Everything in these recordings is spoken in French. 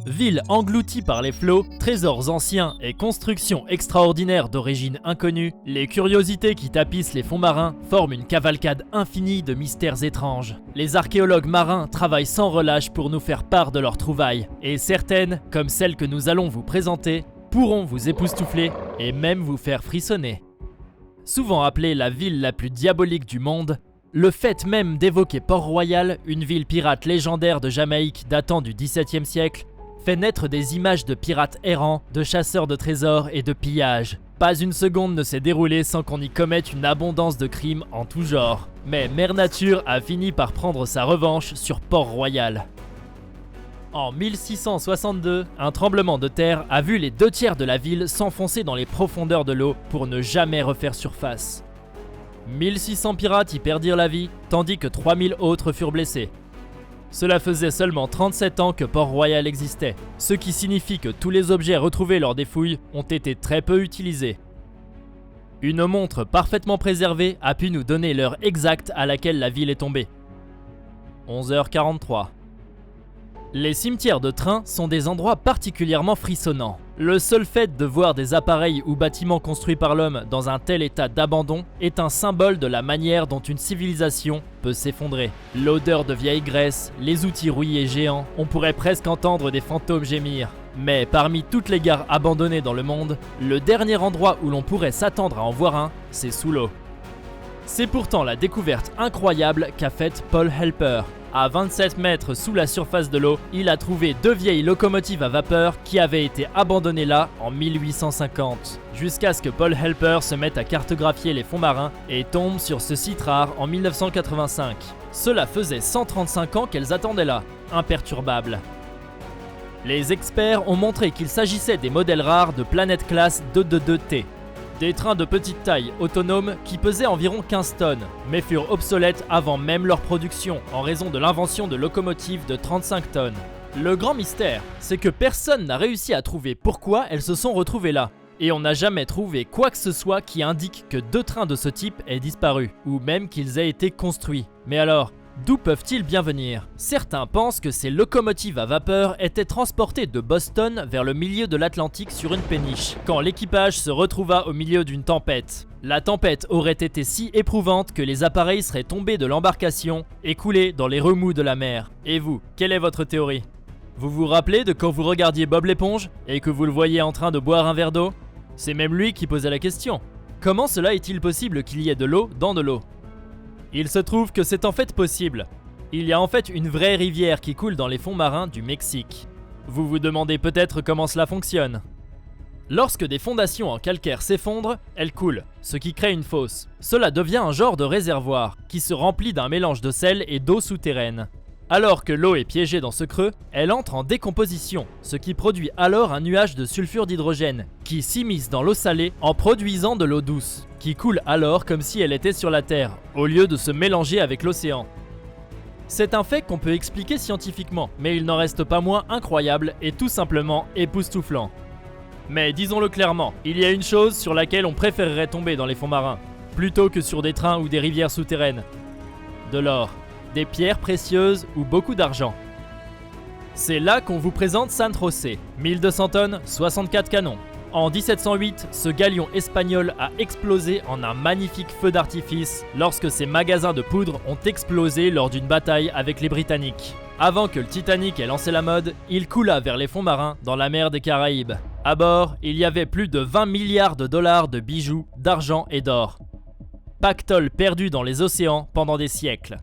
Ville engloutie par les flots, trésors anciens et constructions extraordinaires d'origine inconnue, les curiosités qui tapissent les fonds marins forment une cavalcade infinie de mystères étranges. Les archéologues marins travaillent sans relâche pour nous faire part de leurs trouvailles, et certaines, comme celles que nous allons vous présenter, pourront vous époustoufler et même vous faire frissonner. Souvent appelée la ville la plus diabolique du monde, le fait même d'évoquer Port-Royal, une ville pirate légendaire de Jamaïque datant du XVIIe siècle, fait naître des images de pirates errants, de chasseurs de trésors et de pillages. Pas une seconde ne s'est déroulée sans qu'on y commette une abondance de crimes en tout genre. Mais Mère Nature a fini par prendre sa revanche sur Port-Royal. En 1662, un tremblement de terre a vu les 2/3 de la ville s'enfoncer dans les profondeurs de l'eau pour ne jamais refaire surface. 1600 pirates y perdirent la vie, tandis que 3000 autres furent blessés. Cela faisait seulement 37 ans que Port-Royal existait, ce qui signifie que tous les objets retrouvés lors des fouilles ont été très peu utilisés. Une montre parfaitement préservée a pu nous donner l'heure exacte à laquelle la ville est tombée. 11h43. Les cimetières de train sont des endroits particulièrement frissonnants. Le seul fait de voir des appareils ou bâtiments construits par l'homme dans un tel état d'abandon est un symbole de la manière dont une civilisation peut s'effondrer. L'odeur de vieille graisse, les outils rouillés géants, on pourrait presque entendre des fantômes gémir. Mais parmi toutes les gares abandonnées dans le monde, le dernier endroit où l'on pourrait s'attendre à en voir un, c'est sous l'eau. C'est pourtant la découverte incroyable qu'a faite Paul Helper. À 27 mètres sous la surface de l'eau, il a trouvé 2 vieilles locomotives à vapeur qui avaient été abandonnées là en 1850. Jusqu'à ce que Paul Helper se mette à cartographier les fonds marins et tombe sur ce site rare en 1985. Cela faisait 135 ans qu'elles attendaient là, imperturbables. Les experts ont montré qu'il s'agissait des modèles rares de Planet Class 222T. Des trains de petite taille autonomes qui pesaient environ 15 tonnes, mais furent obsolètes avant même leur production en raison de l'invention de locomotives de 35 tonnes. Le grand mystère, c'est que personne n'a réussi à trouver pourquoi elles se sont retrouvées là. Et on n'a jamais trouvé quoi que ce soit qui indique que 2 trains de ce type aient disparu, ou même qu'ils aient été construits. Mais alors, d'où peuvent-ils bien venir? Certains pensent que ces locomotives à vapeur étaient transportées de Boston vers le milieu de l'Atlantique sur une péniche, quand l'équipage se retrouva au milieu d'une tempête. La tempête aurait été si éprouvante que les appareils seraient tombés de l'embarcation et coulés dans les remous de la mer. Et vous, quelle est votre théorie? Vous vous rappelez de quand vous regardiez Bob l'éponge et que vous le voyiez en train de boire un verre d'eau? C'est même lui qui posait la question. Comment cela est-il possible qu'il y ait de l'eau dans de l'eau? Il se trouve que c'est en fait possible. Il y a en fait une vraie rivière qui coule dans les fonds marins du Mexique. Vous vous demandez peut-être comment cela fonctionne. Lorsque des fondations en calcaire s'effondrent, elles coulent, ce qui crée une fosse. Cela devient un genre de réservoir, qui se remplit d'un mélange de sel et d'eau souterraine. Alors que l'eau est piégée dans ce creux, elle entre en décomposition, ce qui produit alors un nuage de sulfure d'hydrogène, qui s'immisce dans l'eau salée en produisant de l'eau douce, qui coule alors comme si elle était sur la Terre, au lieu de se mélanger avec l'océan. C'est un fait qu'on peut expliquer scientifiquement, mais il n'en reste pas moins incroyable et tout simplement époustouflant. Mais disons-le clairement, il y a une chose sur laquelle on préférerait tomber dans les fonds marins, plutôt que sur des trains ou des rivières souterraines. De l'or. Des pierres précieuses ou beaucoup d'argent. C'est là qu'on vous présente San José, 1200 tonnes, 64 canons. En 1708, ce galion espagnol a explosé en un magnifique feu d'artifice lorsque ses magasins de poudre ont explosé lors d'une bataille avec les Britanniques. Avant que le Titanic ait lancé la mode, il coula vers les fonds marins dans la mer des Caraïbes. À bord, il y avait plus de 20 milliards de dollars de bijoux, d'argent et d'or. Pactole perdu dans les océans pendant des siècles.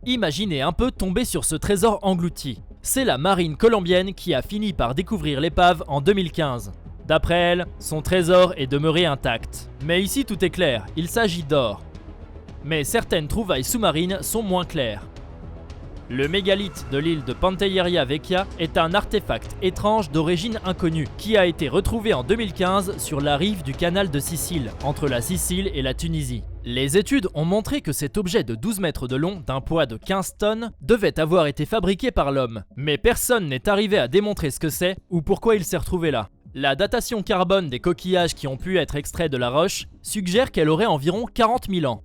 Imaginez un peu tomber sur ce trésor englouti. C'est la marine colombienne qui a fini par découvrir l'épave en 2015. D'après elle, son trésor est demeuré intact. Mais ici tout est clair, il s'agit d'or. Mais certaines trouvailles sous-marines sont moins claires. Le mégalithe de l'île de Pantelleria Vecchia est un artefact étrange d'origine inconnue qui a été retrouvé en 2015 sur la rive du canal de Sicile, entre la Sicile et la Tunisie. Les études ont montré que cet objet de 12 mètres de long, d'un poids de 15 tonnes, devait avoir été fabriqué par l'homme. Mais personne n'est arrivé à démontrer ce que c'est ou pourquoi il s'est retrouvé là. La datation carbone des coquillages qui ont pu être extraits de la roche suggère qu'elle aurait environ 40 000 ans.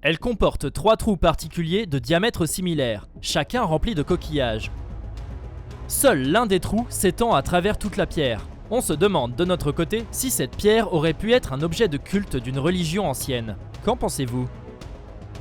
Elle comporte 3 trous particuliers de diamètre similaire, chacun rempli de coquillages. Seul l'un des trous s'étend à travers toute la pierre. On se demande de notre côté si cette pierre aurait pu être un objet de culte d'une religion ancienne. Qu'en pensez-vous ?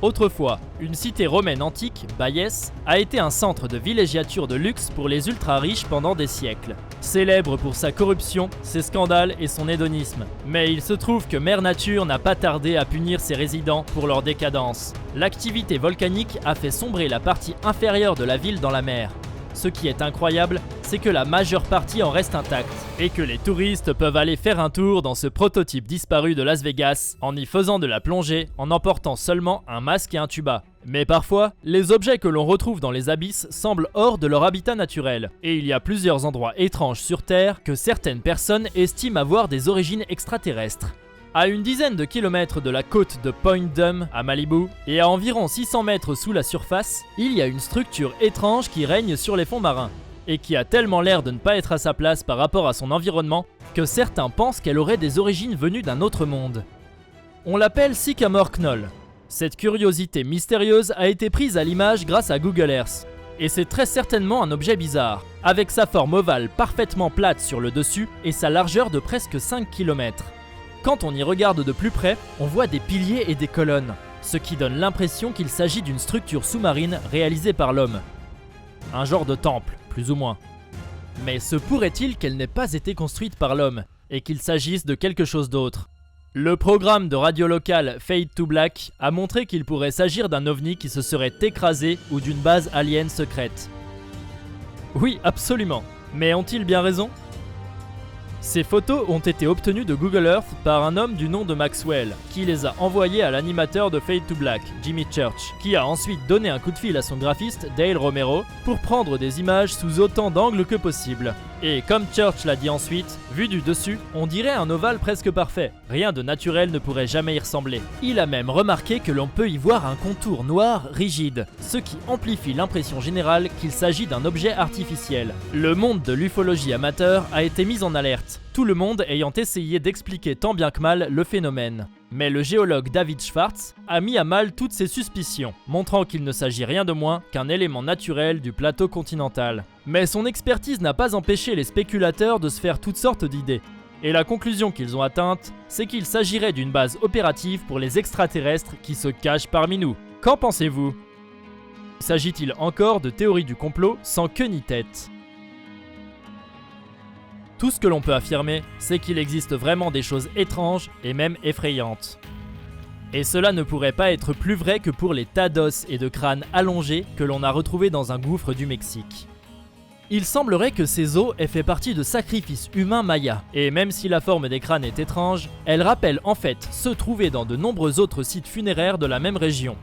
Autrefois, une cité romaine antique, Bayès, a été un centre de villégiature de luxe pour les ultra-riches pendant des siècles. Célèbre pour sa corruption, ses scandales et son hédonisme. Mais il se trouve que Mère Nature n'a pas tardé à punir ses résidents pour leur décadence. L'activité volcanique a fait sombrer la partie inférieure de la ville dans la mer. Ce qui est incroyable, c'est que la majeure partie en reste intacte et que les touristes peuvent aller faire un tour dans ce prototype disparu de Las Vegas en y faisant de la plongée en emportant seulement un masque et un tuba. Mais parfois, les objets que l'on retrouve dans les abysses semblent hors de leur habitat naturel et il y a plusieurs endroits étranges sur Terre que certaines personnes estiment avoir des origines extraterrestres. À une dizaine de kilomètres de la côte de Point Dume à Malibu et à environ 600 mètres sous la surface, il y a une structure étrange qui règne sur les fonds marins et qui a tellement l'air de ne pas être à sa place par rapport à son environnement que certains pensent qu'elle aurait des origines venues d'un autre monde. On l'appelle Sycamore Knoll. Cette curiosité mystérieuse a été prise à l'image grâce à Google Earth. Et c'est très certainement un objet bizarre, avec sa forme ovale parfaitement plate sur le dessus et sa largeur de presque 5 km. Quand on y regarde de plus près, on voit des piliers et des colonnes, ce qui donne l'impression qu'il s'agit d'une structure sous-marine réalisée par l'homme. Un genre de temple, plus ou moins. Mais se pourrait-il qu'elle n'ait pas été construite par l'homme, et qu'il s'agisse de quelque chose d'autre ? Le programme de radio local Fade to Black a montré qu'il pourrait s'agir d'un ovni qui se serait écrasé ou d'une base alien secrète. Oui, absolument. Mais ont-ils bien raison ? Ces photos ont été obtenues de Google Earth par un homme du nom de Maxwell, qui les a envoyées à l'animateur de Fade to Black, Jimmy Church, qui a ensuite donné un coup de fil à son graphiste, Dale Romero, pour prendre des images sous autant d'angles que possible. Et comme Church l'a dit ensuite, vu du dessus, on dirait un ovale presque parfait. Rien de naturel ne pourrait jamais y ressembler. Il a même remarqué que l'on peut y voir un contour noir rigide, ce qui amplifie l'impression générale qu'il s'agit d'un objet artificiel. Le monde de l'ufologie amateur a été mis en alerte, tout le monde ayant essayé d'expliquer tant bien que mal le phénomène. Mais le géologue David Schwartz a mis à mal toutes ces suspicions, montrant qu'il ne s'agit rien de moins qu'un élément naturel du plateau continental. Mais son expertise n'a pas empêché les spéculateurs de se faire toutes sortes d'idées. Et la conclusion qu'ils ont atteinte, c'est qu'il s'agirait d'une base opérative pour les extraterrestres qui se cachent parmi nous. Qu'en pensez-vous ? S'agit-il encore de théorie du complot sans queue ni tête ? Tout ce que l'on peut affirmer, c'est qu'il existe vraiment des choses étranges et même effrayantes. Et cela ne pourrait pas être plus vrai que pour les tas d'os et de crânes allongés que l'on a retrouvés dans un gouffre du Mexique. Il semblerait que ces os aient fait partie de sacrifices humains mayas, et même si la forme des crânes est étrange, elle rappelle en fait ceux trouvés dans de nombreux autres sites funéraires de la même région.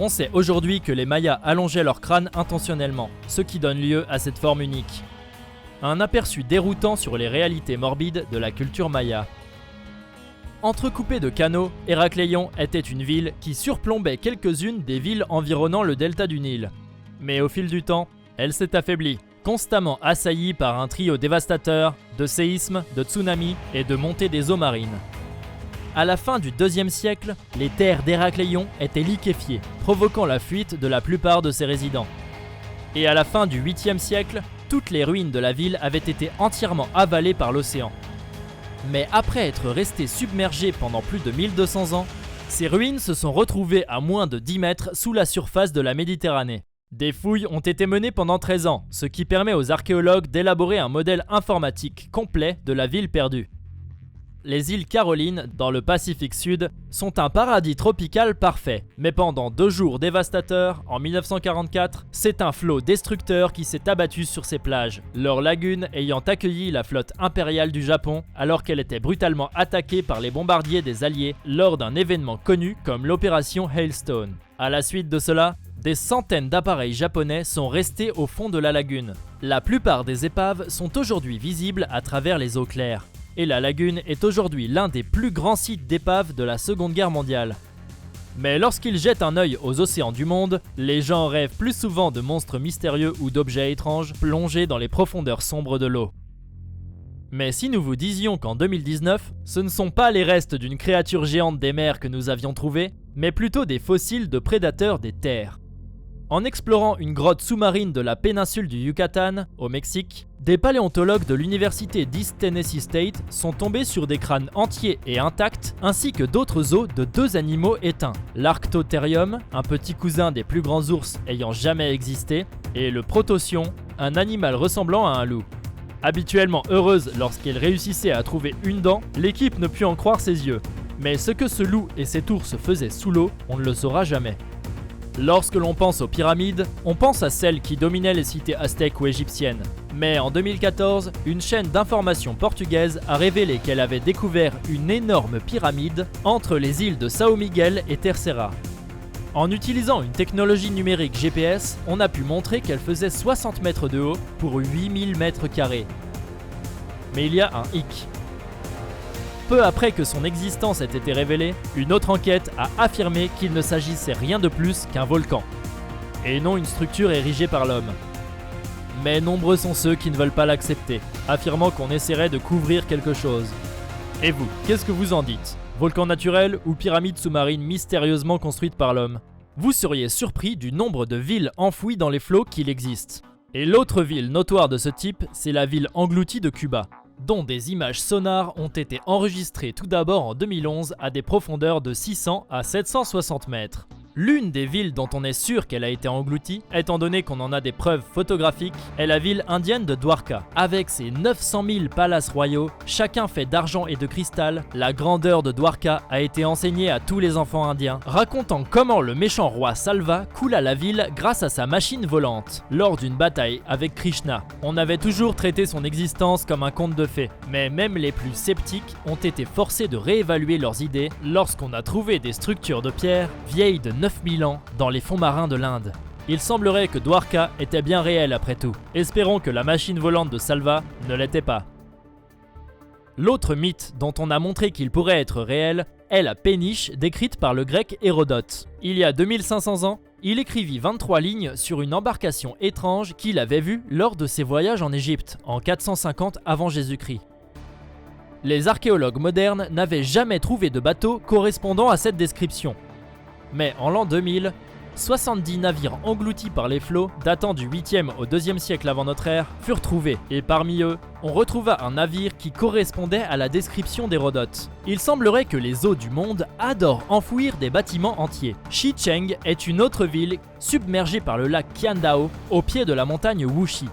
On sait aujourd'hui que les Mayas allongeaient leurs crânes intentionnellement, ce qui donne lieu à cette forme unique. Un aperçu déroutant sur les réalités morbides de la culture maya. Entrecoupée de canaux, Héracléon était une ville qui surplombait quelques-unes des villes environnant le delta du Nil. Mais au fil du temps, elle s'est affaiblie, constamment assaillie par un trio dévastateur de séismes, de tsunamis et de montée des eaux marines. À la fin du IIe siècle, les terres d'Héracléon étaient liquéfiées, provoquant la fuite de la plupart de ses résidents. Et à la fin du 8e siècle, toutes les ruines de la ville avaient été entièrement avalées par l'océan. Mais après être restées submergées pendant plus de 1200 ans, ces ruines se sont retrouvées à moins de 10 mètres sous la surface de la Méditerranée. Des fouilles ont été menées pendant 13 ans, ce qui permet aux archéologues d'élaborer un modèle informatique complet de la ville perdue. Les îles Carolines, dans le Pacifique Sud, sont un paradis tropical parfait. Mais pendant 2 jours dévastateurs, en 1944, c'est un flot destructeur qui s'est abattu sur ces plages, leur lagune ayant accueilli la flotte impériale du Japon alors qu'elle était brutalement attaquée par les bombardiers des Alliés lors d'un événement connu comme l'opération Hailstone. À la suite de cela, des centaines d'appareils japonais sont restés au fond de la lagune. La plupart des épaves sont aujourd'hui visibles à travers les eaux claires. Et la lagune est aujourd'hui l'un des plus grands sites d'épaves de la Seconde Guerre mondiale. Mais lorsqu'ils jettent un œil aux océans du monde, les gens rêvent plus souvent de monstres mystérieux ou d'objets étranges plongés dans les profondeurs sombres de l'eau. Mais si nous vous disions qu'en 2019, ce ne sont pas les restes d'une créature géante des mers que nous avions trouvés, mais plutôt des fossiles de prédateurs des terres. En explorant une grotte sous-marine de la péninsule du Yucatan, au Mexique, des paléontologues de l'université d'East Tennessee State sont tombés sur des crânes entiers et intacts, ainsi que d'autres os de 2 animaux éteints. L'Arctotherium, un petit cousin des plus grands ours ayant jamais existé, et le Protosion, un animal ressemblant à un loup. Habituellement heureuse lorsqu'elle réussissait à trouver une dent, l'équipe ne put en croire ses yeux. Mais ce que ce loup et cet ours faisaient sous l'eau, on ne le saura jamais. Lorsque l'on pense aux pyramides, on pense à celles qui dominaient les cités aztèques ou égyptiennes. Mais en 2014, une chaîne d'information portugaise a révélé qu'elle avait découvert une énorme pyramide entre les îles de São Miguel et Terceira. En utilisant une technologie numérique GPS, on a pu montrer qu'elle faisait 60 mètres de haut pour 8000 mètres carrés. Mais il y a un hic. Peu après que son existence ait été révélée, une autre enquête a affirmé qu'il ne s'agissait rien de plus qu'un volcan, et non une structure érigée par l'homme. Mais nombreux sont ceux qui ne veulent pas l'accepter, affirmant qu'on essaierait de couvrir quelque chose. Et vous, qu'est-ce que vous en dites? Volcan naturel ou pyramide sous-marine mystérieusement construite par l'homme? Vous seriez surpris du nombre de villes enfouies dans les flots qu'il existe. Et l'autre ville notoire de ce type, c'est la ville engloutie de Cuba, dont des images sonars ont été enregistrées tout d'abord en 2011 à des profondeurs de 600 à 760 mètres. L'une des villes dont on est sûr qu'elle a été engloutie, étant donné qu'on en a des preuves photographiques, est la ville indienne de Dwarka. Avec ses 900 000 palaces royaux, chacun fait d'argent et de cristal, la grandeur de Dwarka a été enseignée à tous les enfants indiens, racontant comment le méchant roi Salva coula la ville grâce à sa machine volante, lors d'une bataille avec Krishna. On avait toujours traité son existence comme un conte de fées, mais même les plus sceptiques ont été forcés de réévaluer leurs idées lorsqu'on a trouvé des structures de pierre vieilles de 9000 ans dans les fonds marins de l'Inde. Il semblerait que Dwarka était bien réel après tout. Espérons que la machine volante de Salva ne l'était pas. L'autre mythe dont on a montré qu'il pourrait être réel est la péniche décrite par le grec Hérodote. Il y a 2500 ans, il écrivit 23 lignes sur une embarcation étrange qu'il avait vue lors de ses voyages en Égypte en 450 avant Jésus-Christ. Les archéologues modernes n'avaient jamais trouvé de bateau correspondant à cette description. Mais en l'an 2000, 70 navires engloutis par les flots, datant du 8e au 2e siècle avant notre ère, furent trouvés, et parmi eux, on retrouva un navire qui correspondait à la description d'Hérodote. Il semblerait que les eaux du monde adorent enfouir des bâtiments entiers. Xicheng est une autre ville submergée par le lac Qiandao, au pied de la montagne Wuxi.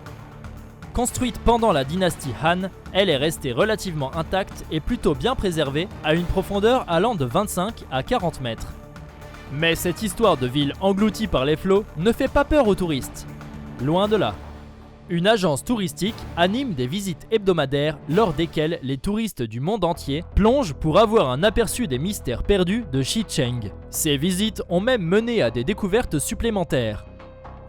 Construite pendant la dynastie Han, elle est restée relativement intacte et plutôt bien préservée, à une profondeur allant de 25 à 40 mètres. Mais cette histoire de ville engloutie par les flots ne fait pas peur aux touristes. Loin de là. Une agence touristique anime des visites hebdomadaires lors desquelles les touristes du monde entier plongent pour avoir un aperçu des mystères perdus de Xicheng. Ces visites ont même mené à des découvertes supplémentaires.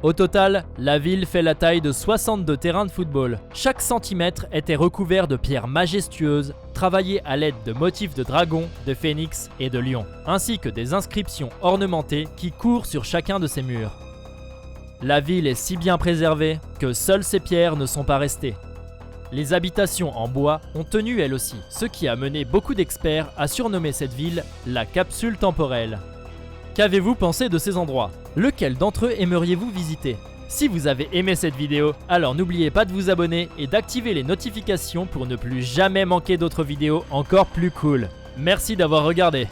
Au total, la ville fait la taille de 62 terrains de football. Chaque centimètre était recouvert de pierres majestueuses, travaillées à l'aide de motifs de dragons, de phénix et de lions, ainsi que des inscriptions ornementées qui courent sur chacun de ses murs. La ville est si bien préservée que seules ces pierres ne sont pas restées. Les habitations en bois ont tenu elles aussi, ce qui a mené beaucoup d'experts à surnommer cette ville la capsule temporelle. Qu'avez-vous pensé de ces endroits? Lequel d'entre eux aimeriez-vous visiter? Si vous avez aimé cette vidéo, alors n'oubliez pas de vous abonner et d'activer les notifications pour ne plus jamais manquer d'autres vidéos encore plus cool. Merci d'avoir regardé.